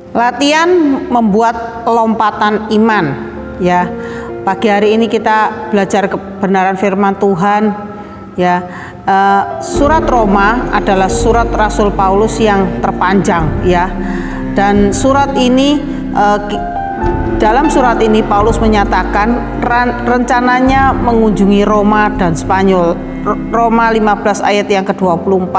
Latihan membuat lompatan iman, ya. Pagi hari ini kita belajar kebenaran firman Tuhan, ya. Surat Roma adalah surat Rasul Paulus yang terpanjang, ya. Dan surat ini, dalam surat ini Paulus menyatakan rencananya mengunjungi Roma dan Spanyol. Roma 15 ayat yang ke-24.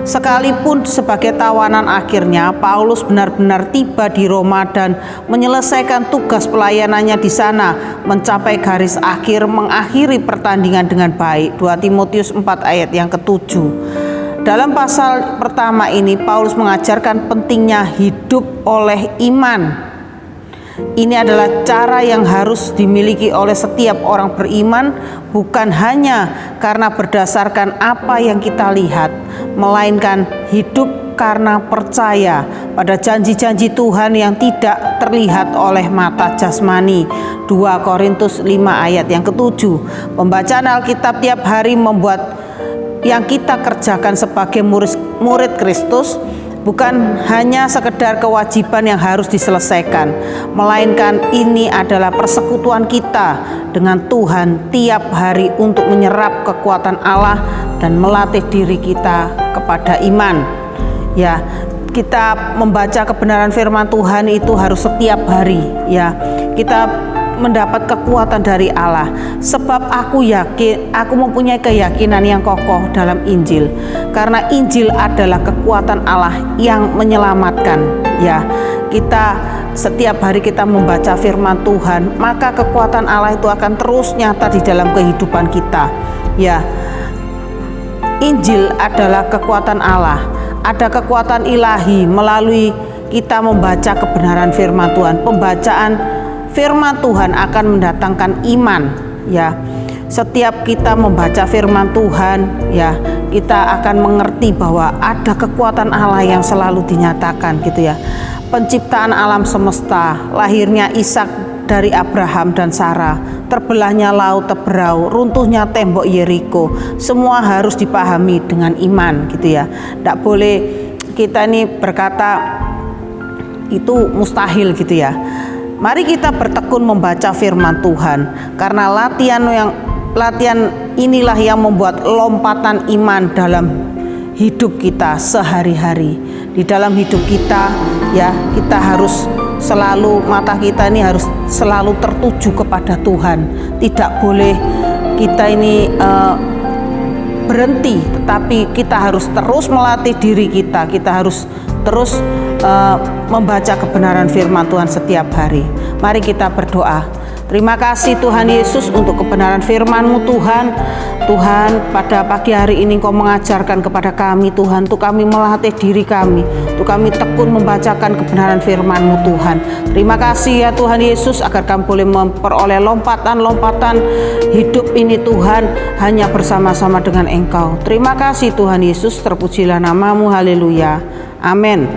Sekalipun sebagai tawanan akhirnya, Paulus benar-benar tiba di Roma dan menyelesaikan tugas pelayanannya di sana, mencapai garis akhir, mengakhiri pertandingan dengan baik. 2 Timotius 4 ayat yang ke-7. Dalam pasal pertama ini, Paulus mengajarkan pentingnya hidup oleh iman. Ini adalah cara yang harus dimiliki oleh setiap orang beriman, bukan hanya karena berdasarkan apa yang kita lihat, melainkan hidup karena percaya pada janji-janji Tuhan yang tidak terlihat oleh mata jasmani. 2 Korintus 5 ayat yang ke-7. Pembacaan Alkitab tiap hari membuat yang kita kerjakan sebagai murid Kristus bukan hanya sekedar kewajiban yang harus diselesaikan, melainkan ini adalah persekutuan kita dengan Tuhan tiap hari untuk menyerap kekuatan Allah dan melatih diri kita kepada iman. Ya, kita membaca kebenaran firman Tuhan itu harus setiap hari, ya. Kita mendapat kekuatan dari Allah, sebab aku mempunyai keyakinan yang kokoh dalam Injil, karena Injil adalah kekuatan Allah yang menyelamatkan. Ya, kita setiap hari kita membaca firman Tuhan, maka kekuatan Allah itu akan terus nyata di dalam kehidupan kita. Ya, Injil adalah kekuatan Allah, ada kekuatan ilahi melalui kita membaca kebenaran firman Tuhan. Pembacaan firman Tuhan akan mendatangkan iman, ya. Setiap kita membaca firman Tuhan, ya, kita akan mengerti bahwa ada kekuatan Allah yang selalu dinyatakan, gitu ya. Penciptaan alam semesta, lahirnya Ishak dari Abraham dan Sarah, terbelahnya laut Teberau, runtuhnya tembok Yeriko, semua harus dipahami dengan iman, gitu ya. Tidak boleh kita ini berkata itu mustahil, gitu ya. Mari kita bertekun membaca firman Tuhan, karena latihan inilah yang membuat lompatan iman dalam hidup kita sehari-hari. Di dalam hidup kita, ya, kita harus selalu, mata kita ini harus selalu tertuju kepada Tuhan. Tidak boleh kita ini berhenti, tetapi kita harus terus melatih diri kita. Kita harus terus membaca kebenaran firman Tuhan setiap hari. Mari kita berdoa. Terima kasih Tuhan Yesus untuk kebenaran firman-Mu Tuhan. Tuhan, pada pagi hari ini Engkau mengajarkan kepada kami Tuhan, untuk kami melatih diri kami, untuk kami tekun membacakan kebenaran firman-Mu Tuhan. Terima kasih ya Tuhan Yesus, agar kami boleh memperoleh lompatan-lompatan hidup ini Tuhan, hanya bersama-sama dengan Engkau. Terima kasih Tuhan Yesus, terpujilah nama-Mu, haleluya. Amin.